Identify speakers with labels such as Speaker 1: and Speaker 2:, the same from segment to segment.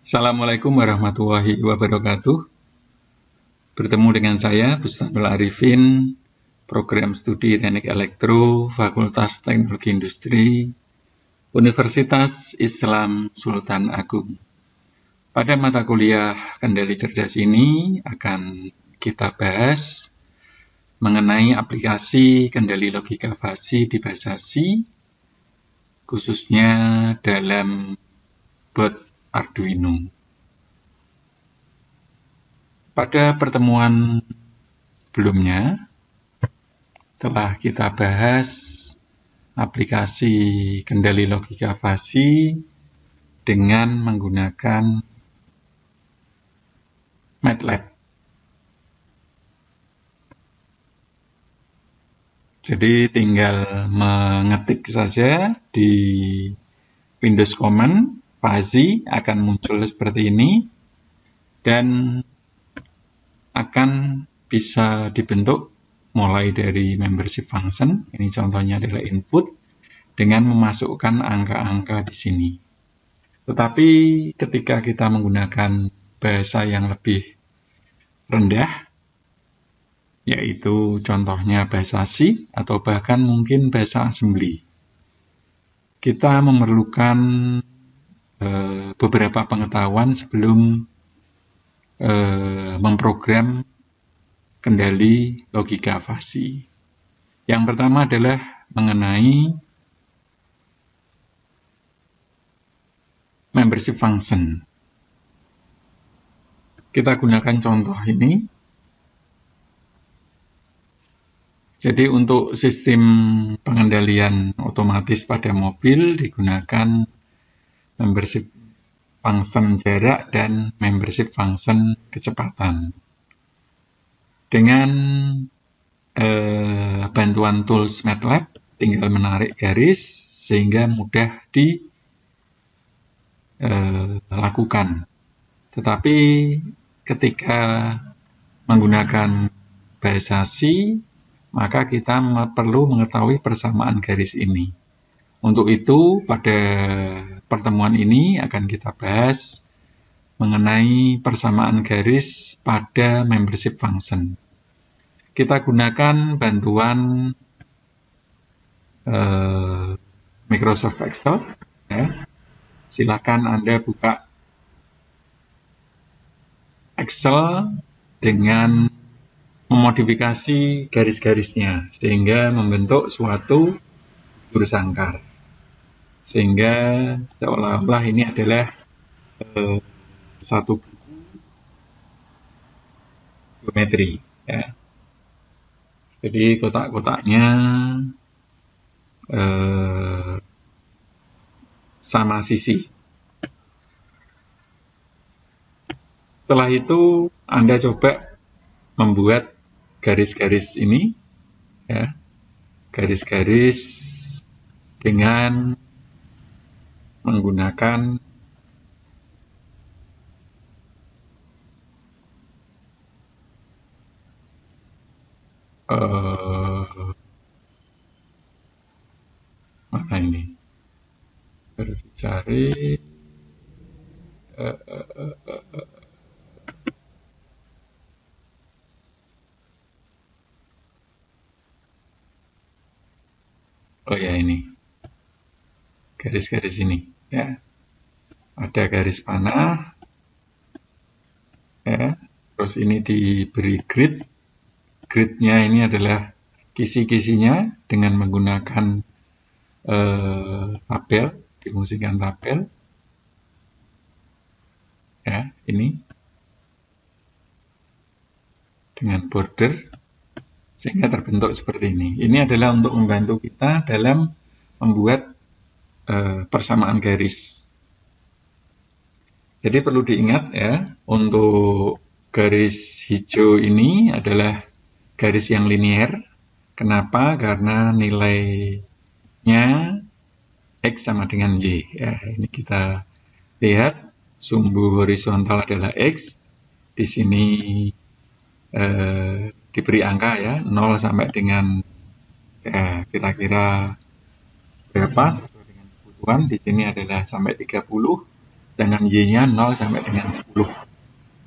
Speaker 1: Assalamualaikum warahmatullahi wabarakatuh. Bertemu dengan saya, Bustamil Arifin, Program Studi Teknik Elektro, Fakultas Teknologi Industri, Universitas Islam Sultan Agung. Pada mata kuliah Kendali Cerdas ini akan kita bahas mengenai aplikasi kendali logika fasi di bahasa C, khususnya dalam board Arduino. Pada pertemuan sebelumnya telah kita bahas aplikasi kendali logika fasi dengan menggunakan MATLAB. Jadi tinggal mengetik saja di Windows Command, fasi akan muncul seperti ini dan akan bisa dibentuk mulai dari membership function, ini contohnya adalah input, dengan memasukkan angka-angka di sini. Tetapi ketika kita menggunakan bahasa yang lebih rendah, yaitu contohnya bahasa C atau bahkan mungkin bahasa assembly, kita memerlukan beberapa pengetahuan sebelum memprogram kendali logika fasi. Yang pertama adalah mengenai membership function. Kita gunakan contoh ini. Jadi untuk sistem pengendalian otomatis pada mobil digunakan membership function jarak dan membership function kecepatan. Dengan bantuan tools MATLAB, tinggal menarik garis sehingga mudah dilakukan. Tetapi ketika menggunakan bahasa C, maka kita perlu mengetahui persamaan garis ini. Untuk itu, pada pertemuan ini akan kita bahas mengenai persamaan garis pada membership function. Kita gunakan bantuan Microsoft Excel. Ya. Silakan Anda buka Excel dengan memodifikasi garis-garisnya sehingga membentuk suatu figur sangkar. Sehingga seolah-olah ini adalah satu buku geometri. Ya. Jadi kotak-kotaknya sama sisi. Setelah itu Anda coba membuat garis-garis ini, ya, garis-garis dengan menggunakan mana ini? Baru dicari. Oh ya, ini garis-garis ini, ya. Ada garis panah, ya. Terus ini diberi grid. Gridnya ini adalah kisi-kisinya dengan menggunakan tabel, difungsikan tabel. Ya, ini dengan border sehingga terbentuk seperti ini. Ini adalah untuk membantu kita dalam membuat persamaan garis. Jadi perlu diingat ya, untuk garis hijau ini adalah garis yang linier. Kenapa? Karena nilainya X sama dengan Y. Ya, ini kita lihat sumbu horizontal adalah X. Di sini diberi angka ya, 0 sampai dengan kira-kira berapa sesuai dengan kebutuhan. Di sini adalah sampai 30 sedangkan Y-nya 0 sampai dengan 10.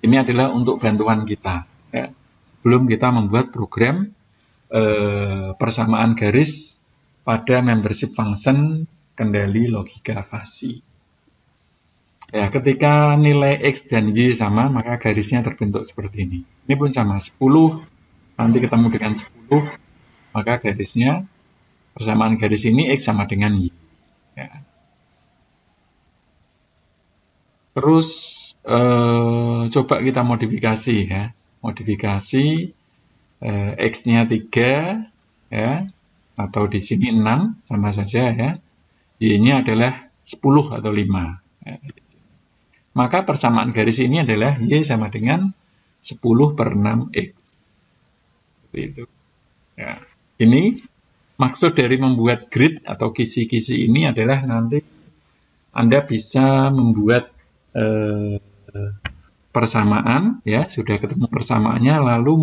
Speaker 1: Ini adalah untuk bantuan kita. Ya. Sebelum kita membuat program persamaan garis pada membership function kendali logika fasi. Ya, ketika nilai X dan Y sama, maka garisnya terbentuk seperti ini. Ini pun sama, 10, nanti ketemu dengan 10, maka garisnya, persamaan garis ini X sama dengan Y. Ya. Terus, coba kita modifikasi ya. Modifikasi, X-nya 3, ya, atau di sini 6, sama saja ya. Y-nya adalah 10 atau 5. Ya. Maka persamaan garis ini adalah Y sama dengan 10 per 6X. Seperti itu. Ya. Ini maksud dari membuat grid atau kisi-kisi ini adalah nanti Anda bisa membuat persamaan, ya sudah ketemu persamaannya, lalu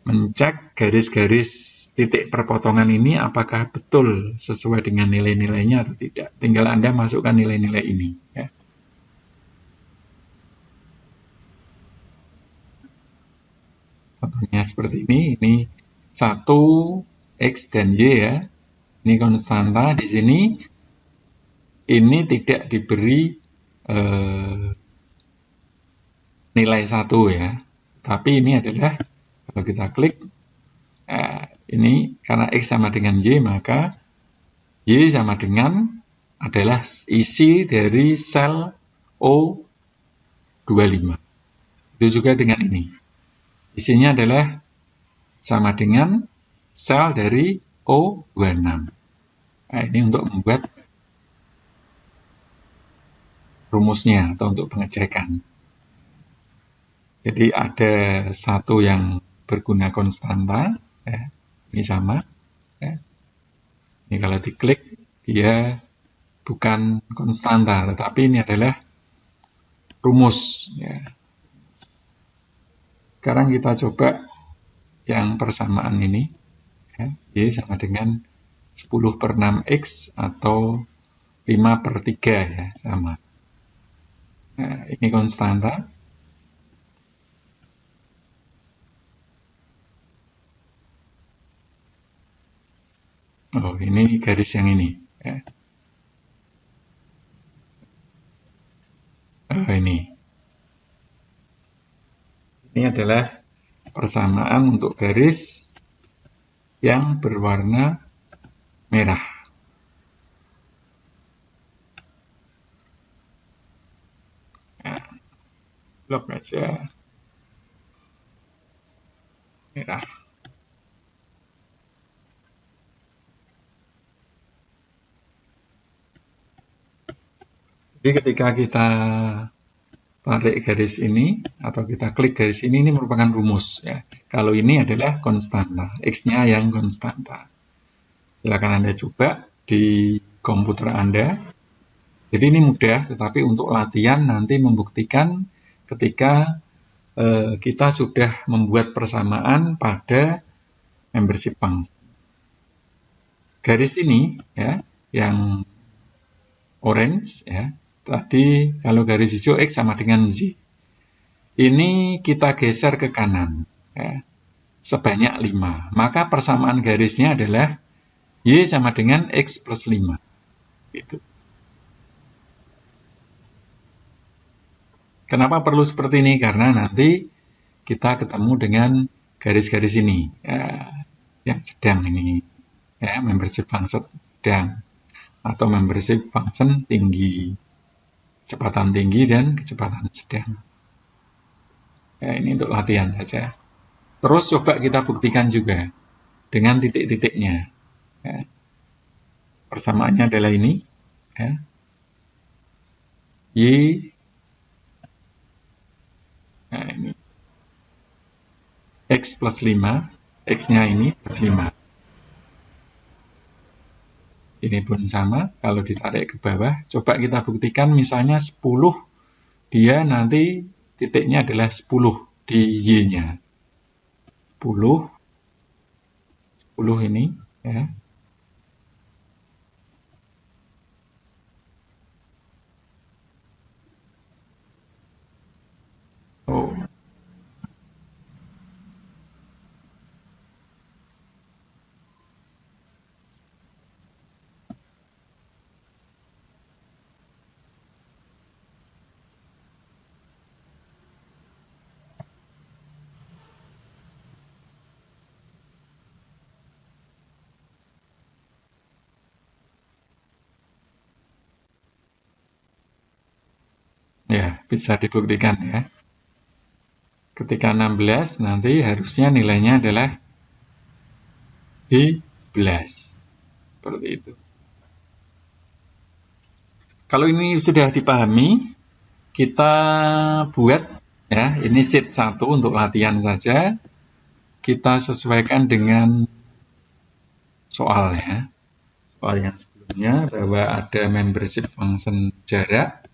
Speaker 1: mencek garis-garis titik perpotongan ini apakah betul sesuai dengan nilai-nilainya atau tidak. Tinggal Anda masukkan nilai-nilai ini. Ya. Contohnya seperti ini 1, X dan Y ya. Ini konstanta di sini. Ini tidak diberi nilai 1 ya. Tapi ini adalah, kalau kita klik, ini karena X sama dengan Y, maka Y sama dengan adalah isi dari sel O25. Itu juga dengan ini. Isinya adalah sama dengan sel dari O26. Nah, ini untuk membuat rumusnya atau untuk pengecekan. Jadi ada satu yang berguna konstanta, ya. Ini sama. Ya. Ini kalau diklik, dia bukan konstanta, tetapi ini adalah rumus. Ya. Sekarang kita coba yang persamaan ini. Ya. Y sama dengan 10 per 6X atau 5 per 3 ya, sama. Nah, ini konstanta. Oh, ini garis yang ini. Ya. Oh, ini. Ini adalah persamaan untuk garis yang berwarna merah. Nah, blok aja. Merah. Jadi ketika kita tarik garis ini atau kita klik garis ini merupakan rumus ya. Kalau ini adalah konstanta, X-nya yang konstanta. Silakan Anda coba di komputer Anda. Jadi ini mudah, tetapi untuk latihan nanti membuktikan ketika kita sudah membuat persamaan pada membership function. Garis ini ya, yang orange ya. Tadi kalau garis hijau X sama dengan Y. Ini kita geser ke kanan ya, sebanyak 5. Maka persamaan garisnya adalah Y sama dengan X plus 5. Gitu. Kenapa perlu seperti ini? Karena nanti kita ketemu dengan garis-garis ini ya, yang sedang ini ya, membership function sedang atau membership function tinggi, kecepatan tinggi dan kecepatan sedang. Ya, ini untuk latihan saja. Terus coba kita buktikan juga dengan titik-titiknya. Ya. Persamaannya adalah ini. Ya. Y. Nah, ini. X plus 5. X-nya ini plus 5. Ini pun sama, kalau ditarik ke bawah, coba kita buktikan misalnya 10, dia nanti titiknya adalah 10 di Y-nya. 10, 10 ini, ya. Oh, ya, bisa dibuktikan ya. Ketika 16, nanti harusnya nilainya adalah 11. Seperti itu. Kalau ini sudah dipahami, kita buat ya, ini sheet 1 untuk latihan saja. Kita sesuaikan dengan soalnya. Soal yang sebelumnya bahwa ada membership function jarak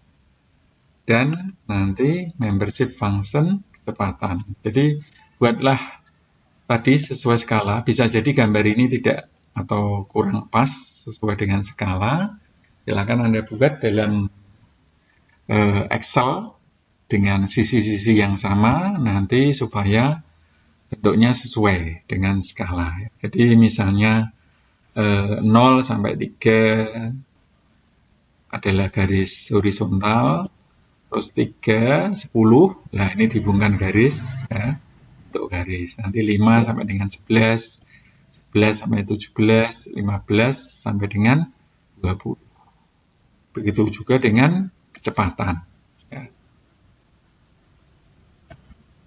Speaker 1: dan nanti membership function kecepatan. Jadi buatlah tadi sesuai skala. Bisa jadi gambar ini tidak atau kurang pas sesuai dengan skala. Silakan Anda buat dalam Excel dengan sisi-sisi yang sama nanti supaya bentuknya sesuai dengan skala. Jadi misalnya 0 sampai 3 adalah garis horizontal, terus 3, 10, nah ini dihubungkan garis, ya, untuk garis. Nanti 5 sampai dengan 11, 11 sampai 17, 15 sampai dengan 20. Begitu juga dengan kecepatan. Ya.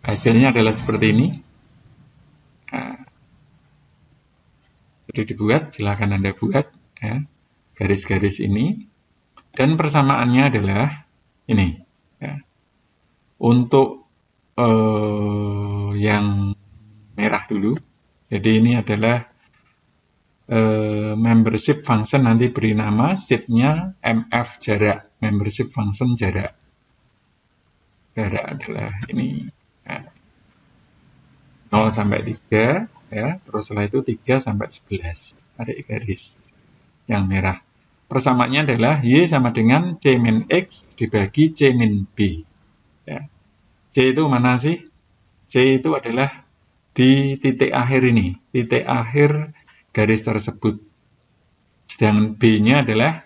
Speaker 1: Hasilnya adalah seperti ini. Nah, jadi dibuat, silakan Anda buat ya, garis-garis ini. Dan persamaannya adalah ini. Ya. Untuk yang merah dulu. Jadi ini adalah membership function, nanti beri nama sheet-nya MF jarak, membership function jarak. Jarak adalah ini. Ya. 0 sampai 3, ya. Terus setelah itu 3 sampai 11. Tarik garis yang merah. Persamaannya adalah Y sama dengan C min X dibagi C min B. Ya. C itu mana sih? C itu adalah di titik akhir ini, titik akhir garis tersebut. Sedangkan B-nya adalah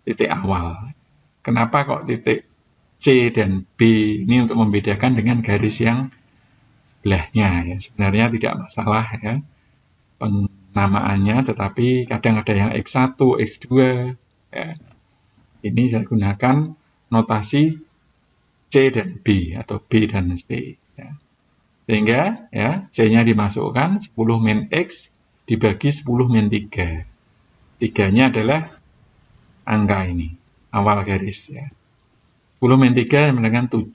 Speaker 1: titik awal. Kenapa kok titik C dan B ini untuk membedakan dengan garis yang sebelahnya? Ya, sebenarnya tidak masalah ya penamaannya, tetapi kadang ada yang X1, X2. Ya. Ini saya gunakan notasi C dan B atau B dan C. Ya. Sehingga ya C-nya dimasukkan 10 min X dibagi 10 min 3. 3-nya adalah angka ini, awal garis ya. 10 min 3 sama dengan 7.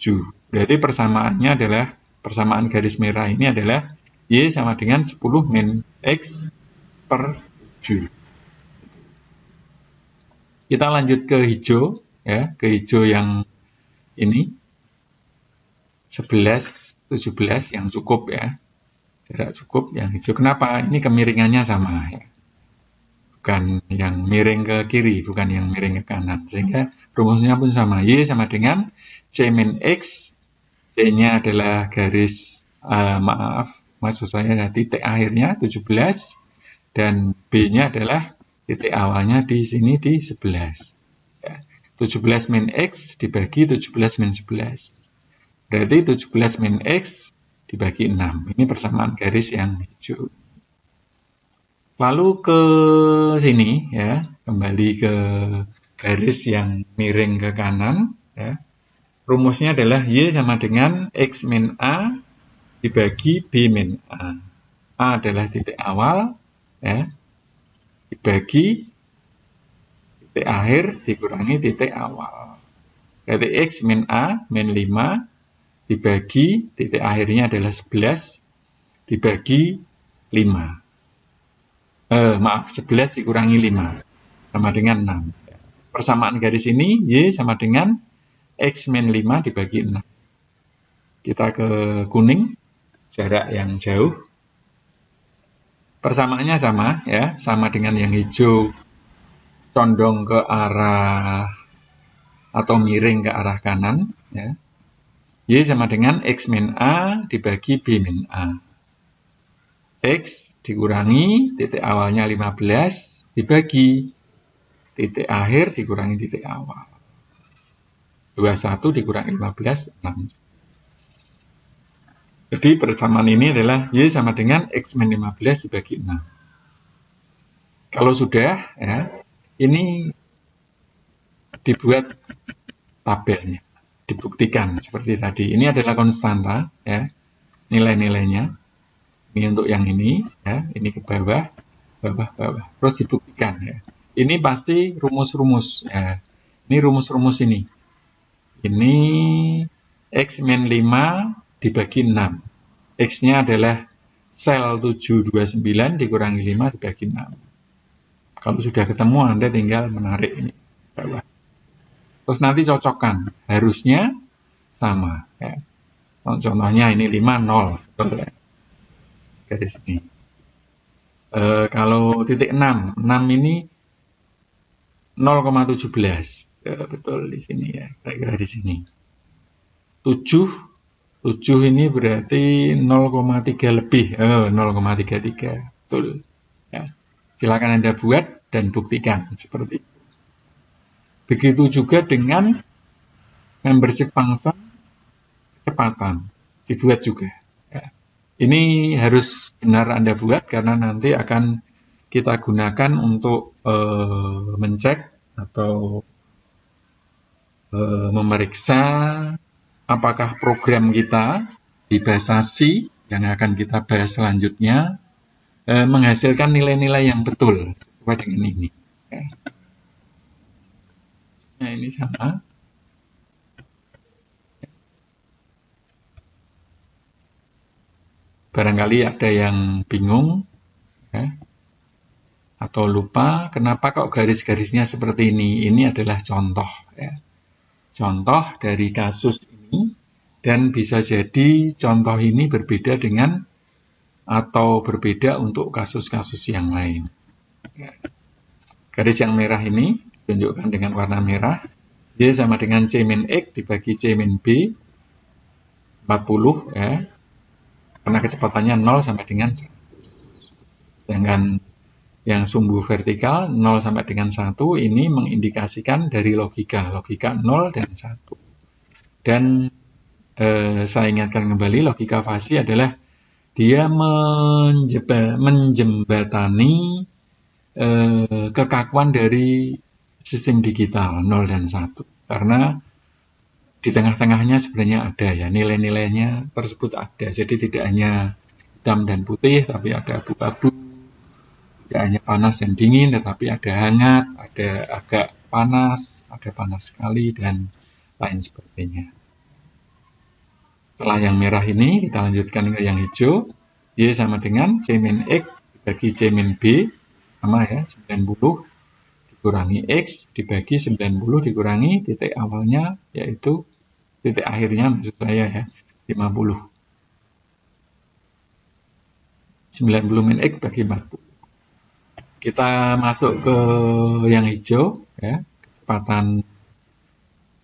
Speaker 1: Berarti persamaannya adalah, persamaan garis merah ini adalah Y sama dengan 10 min X per 7. Kita lanjut ke hijau, ya, ke hijau yang ini, 11, 17 yang cukup ya, jarak cukup yang hijau. Kenapa? Ini kemiringannya sama ya. Bukan yang miring ke kiri, bukan yang miring ke kanan. Sehingga rumusnya pun sama. Y sama dengan C min X, C-nya adalah garis, maksud saya titik akhirnya 17, dan B-nya adalah titik awalnya di sini di 11. Ya. 17 min X dibagi 17 min 11. Berarti 17 min X dibagi 6. Ini persamaan garis yang hijau. Lalu ke sini ya, kembali ke garis yang miring ke kanan ya. Rumusnya adalah Y sama dengan X min A dibagi B min A. A adalah titik awal ya, dibagi titik akhir dikurangi titik awal. Berarti X min A min 5 dibagi titik akhirnya adalah 11 dibagi 5. 11 dikurangi 5 sama dengan 6. Persamaan garis ini Y sama dengan X min 5 dibagi 6. Kita ke kuning, jarak yang jauh. Persamaannya sama ya, sama dengan yang hijau condong ke arah atau miring ke arah kanan ya. Y sama dengan X min A dibagi B min A. X dikurangi titik awalnya 15 dibagi titik akhir dikurangi titik awal. 21 dikurangi 15, 6. Jadi persamaan ini adalah Y sama dengan X min 15 dibagi 6. Kalau sudah, ya, ini dibuat tabelnya, dibuktikan seperti tadi. Ini adalah konstanta, ya, nilai-nilainya. Ini untuk yang ini, ya, ini ke bawah, bawah, bawah. Terus dibuktikan, ya. Ini pasti rumus-rumus, ya. Ini rumus-rumus ini. Ini X min 5 dibagi 6. X-nya adalah sel 729 dikurangi 5 dibagi 6. Kalau sudah ketemu, Anda tinggal menarik ini ke bawah. Terus nanti cocokkan. Harusnya sama. Ya. Contohnya ini 5, 0. Betul ya? Garis ini. Kalau titik 6. 6 ini 0,17. Betul di sini ya. Kira-kira di sini. 7 ini berarti 0,3 lebih. 0,33. Betul. Ya. Silakan Anda buat dan buktikan seperti itu. Begitu juga dengan membership function kecepatan. Dibuat juga. Ya. Ini harus benar Anda buat karena nanti akan kita gunakan untuk mencek atau memeriksa apakah program kita di bahasa C yang akan kita bahas selanjutnya menghasilkan nilai-nilai yang betul sesuai dengan ini. Ya. Nah, ini sama. Barangkali ada yang bingung ya, atau lupa kenapa kok garis-garisnya seperti ini. Ini adalah contoh. Ya. Contoh dari kasus ini dan bisa jadi contoh ini berbeda dengan atau berbeda untuk kasus-kasus yang lain. Ya. Garis yang merah ini ditunjukkan dengan warna merah. Y sama dengan C min X dibagi C min B 40 ya. Karena kecepatannya 0 sampai dengan 1. Sedangkan yang sumbu vertikal 0 sampai dengan 1 ini mengindikasikan dari logika 0 dan 1. Dan saya ingatkan kembali logika fasi adalah dia menjembatani kekakuan dari sistem digital 0 dan 1. Karena di tengah-tengahnya sebenarnya ada ya, nilai-nilainya tersebut ada. Jadi tidak hanya hitam dan putih, tapi ada abu-abu. Tidak hanya panas dan dingin, tetapi ada hangat, ada agak panas, ada panas sekali, dan lain sebagainya. Setelah yang merah ini, kita lanjutkan ke yang hijau. Y sama dengan C min X dibagi C min B, sama ya, 90 dikurangi X dibagi 90 dikurangi titik awalnya, yaitu titik akhirnya maksud saya ya, 50. 90 min X bagi 40. Kita masuk ke yang hijau, ya, kecepatan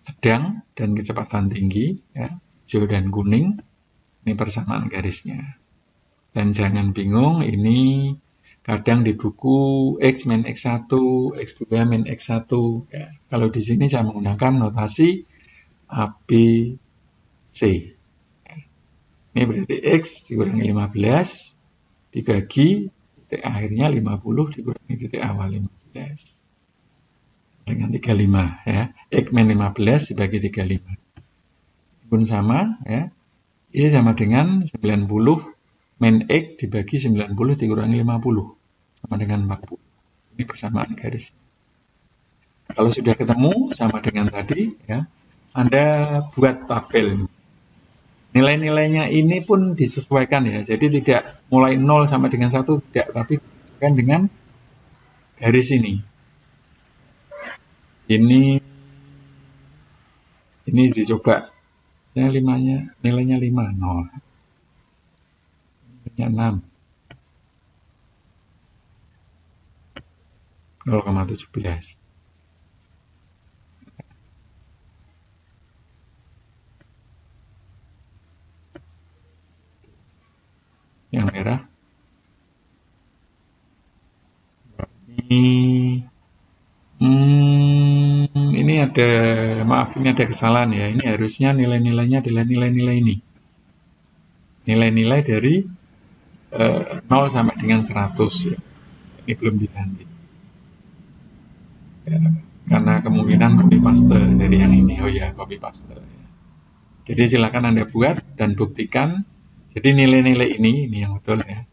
Speaker 1: sedang dan kecepatan tinggi, ya, hijau dan kuning, ini persamaan garisnya. Dan jangan bingung, ini kadang di buku X min X1, X2 min X1, ya. Kalau di sini saya menggunakan notasi ABC. Ini berarti X dikurangi 15 dibagi titik akhirnya 50 dikurangi titik awal 15 dengan 35 ya. X min 15 dibagi 35 pun sama ya. Y sama dengan 90 min X dibagi 90 dikurangi 50 sama dengan 40. Ini persamaan garis. Kalau sudah ketemu sama dengan tadi ya, Anda buat tabel. Nilai-nilainya ini pun disesuaikan ya. Jadi tidak mulai 0 sampai dengan 1 tidak, tapi disesuaikan dengan garis ini. Ini dicoba. Nilainya 5, 0. Nilainya 6. 0,17. Yang merah. Ini ada, maaf, ini ada kesalahan ya. Ini harusnya nilai-nilainya adalah nilai-nilai ini. Nilai-nilai dari 0 sampai dengan 100 ya. Ini belum diganti. Ya, karena kemungkinan copy paste dari yang ini. Oh ya, copy paste. Jadi silakan Anda buat dan buktikan. Jadi nilai-nilai ini yang betul ya,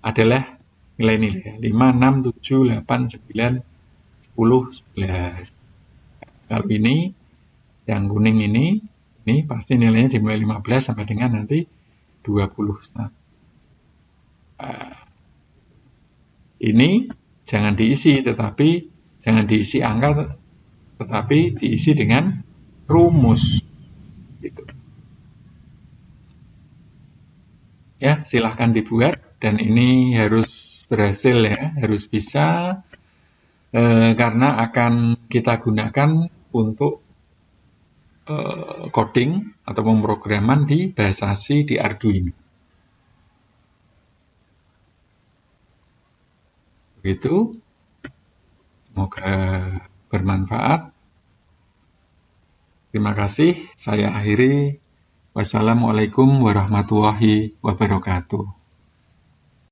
Speaker 1: adalah nilai-nilai 5, 6, 7, 8, 9, 10, 11. Kalau ini, yang kuning ini pasti nilainya dimulai 15 sampai dengan nanti 20. Nah, ini jangan diisi, tetapi jangan diisi angka, tetapi diisi dengan rumus. Gitu. Ya, silahkan dibuat, dan ini harus berhasil ya, harus bisa, karena akan kita gunakan untuk coding atau pemrograman di bahasa C di Arduino. Begitu, semoga bermanfaat. Terima kasih, saya akhiri. Wassalamualaikum warahmatullahi wabarakatuh.